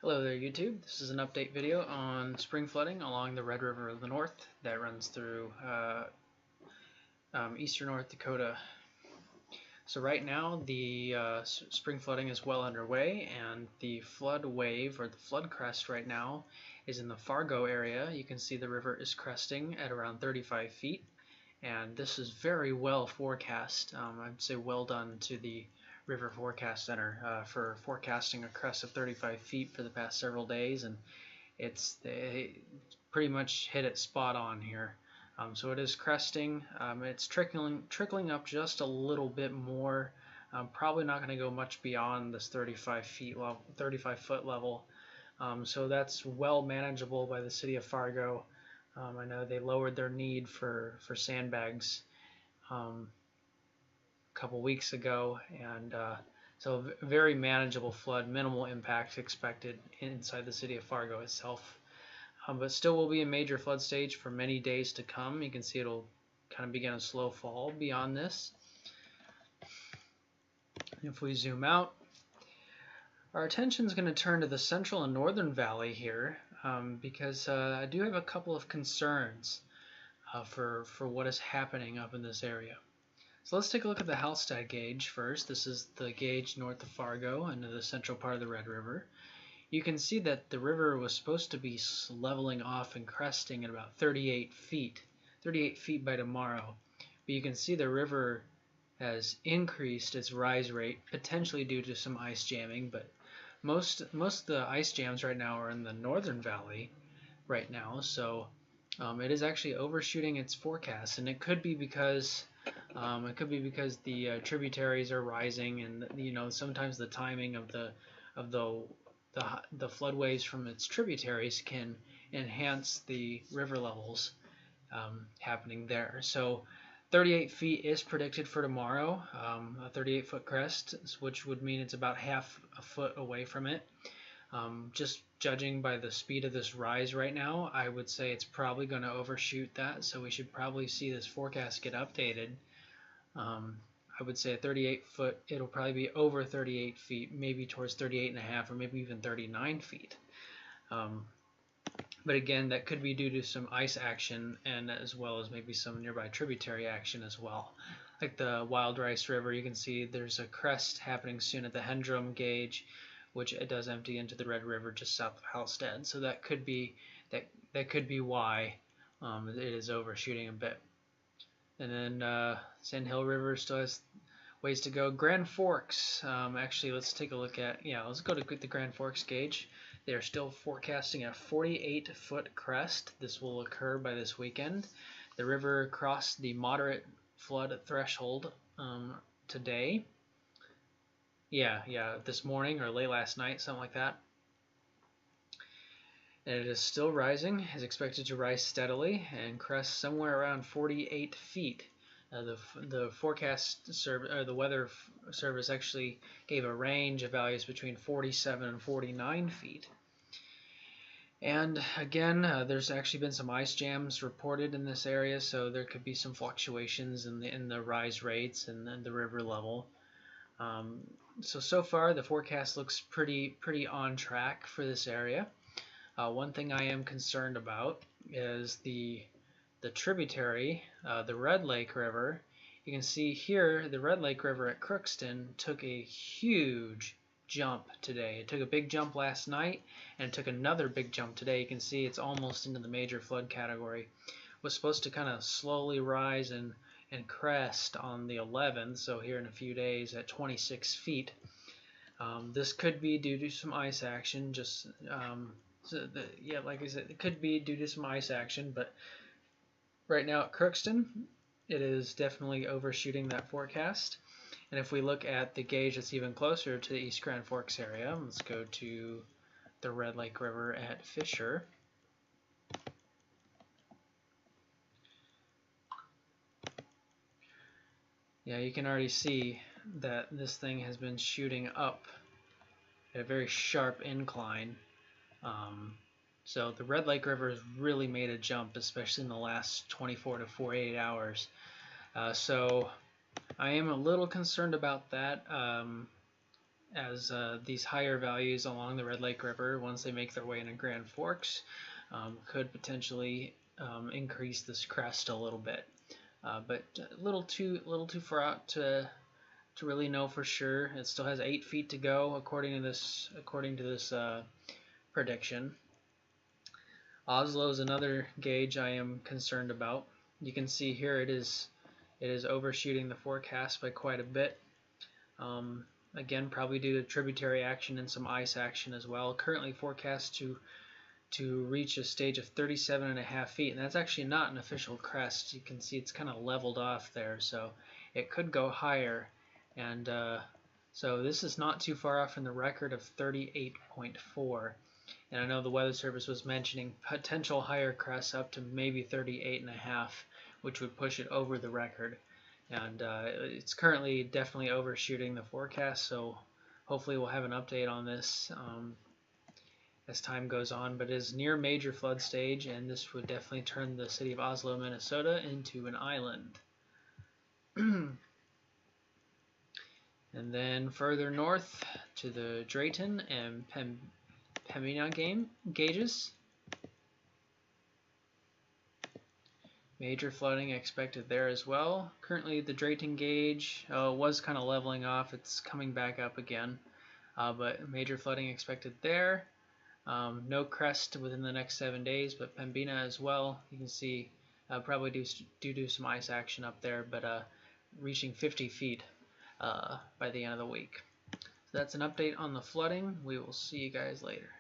Hello there YouTube, this is an update video on spring flooding along the Red River of the North that runs through eastern North Dakota. So right now the spring flooding is well underway, and the flood wave or the flood crest right now is in the Fargo area. You can see the river is cresting at around 35 feet, and this is very well forecast. I'd say well done to the River Forecast Center for forecasting a crest of 35 feet for the past several days, and they pretty much hit it spot on here. So it is cresting. It's trickling up just a little bit more. Probably not going to go much beyond this 35 foot level. So that's well manageable by the city of Fargo. I know they lowered their need for sandbags couple weeks ago, and so very manageable flood, minimal impact expected inside the city of Fargo itself. But still will be a major flood stage for many days to come. You can see it'll kind of begin a slow fall beyond this. If we zoom out, our attention is going to turn to the central and northern valley here, because I do have a couple of concerns for what is happening up in this area. So let's take a look at the Hallstatt gauge first. This is the gauge north of Fargo and the central part of the Red River. You can see that the river was supposed to be leveling off and cresting at about 38 feet by tomorrow. But you can see the river has increased its rise rate, potentially due to some ice jamming, but most of the ice jams right now are in the northern valley right now, so it is actually overshooting its forecast, and it could be because the tributaries are rising, and sometimes the timing of the flood waves from its tributaries can enhance the river levels happening there. So 38 feet is predicted for tomorrow, a 38-foot crest, which would mean it's about half a foot away from it. Just judging by the speed of this rise right now, I would say it's probably going to overshoot that, so we should probably see this forecast get updated. I would say a 38-foot, it'll probably be over 38 feet, maybe towards 38.5 or maybe even 39 feet. But again, that could be due to some ice action, and as well as maybe some nearby tributary action as well. Like the Wild Rice River, you can see there's a crest happening soon at the Hendrum gauge, which it does empty into the Red River just south of Hallstatt. So that could be why it is overshooting a bit. And then Sand Hill River still has ways to go. Grand Forks, actually, let's take a look at, let's go to the Grand Forks gauge. They are still forecasting a 48-foot crest. This will occur by this weekend. The river crossed the moderate flood threshold today. This morning or late last night, something like that. And it is still rising, is expected to rise steadily and crest somewhere around 48 feet. The forecast the weather service actually gave a range of values between 47 and 49 feet. And again, there's actually been some ice jams reported in this area, so there could be some fluctuations in the rise rates and then the river level. So far the forecast looks pretty on track for this area. One thing I am concerned about is the tributary, the Red Lake River. You can see here the Red Lake River at Crookston took a huge jump today. It took a big jump last night, and it took another big jump today. You can see it's almost into the major flood category. It was supposed to kind of slowly rise and crest on the 11th, so here in a few days at 26 feet. This could be due to some ice action, like I said, it could be due to some ice action, but right now at Crookston, it is definitely overshooting that forecast. And if we look at the gauge that's even closer to the East Grand Forks area, let's go to the Red Lake River at Fisher. Yeah, you can already see that this thing has been shooting up at a very sharp incline. So the Red Lake River has really made a jump, especially in the last 24 to 48 hours. So I am a little concerned about that. as these higher values along the Red Lake River, once they make their way into Grand Forks, could potentially increase this crest a little bit. But a little too far out to really know for sure. It still has 8 feet to go according to this prediction. Oslo is another gauge I am concerned about. You can see here it is overshooting the forecast by quite a bit. Again, probably due to tributary action and some ice action as well. Currently forecast to reach a stage of 37.5 feet, and that's actually not an official crest. You can see it's kind of leveled off there, so it could go higher. And so this is not too far off from the record of 38.4. And I know the Weather Service was mentioning potential higher crests up to maybe 38.5, which would push it over the record. And it's currently definitely overshooting the forecast, so hopefully we'll have an update on this as time goes on. But it is near major flood stage, and this would definitely turn the city of Oslo, Minnesota into an island. And then further north to the Drayton and Pembina gauges. Major flooding expected there as well. Currently the Drayton gauge was kind of leveling off. It's coming back up again. But major flooding expected there. No crest within the next 7 days, but Pembina as well. You can see probably do some ice action up there, but reaching 50 feet by the end of the week. So that's an update on the flooding. We will see you guys later.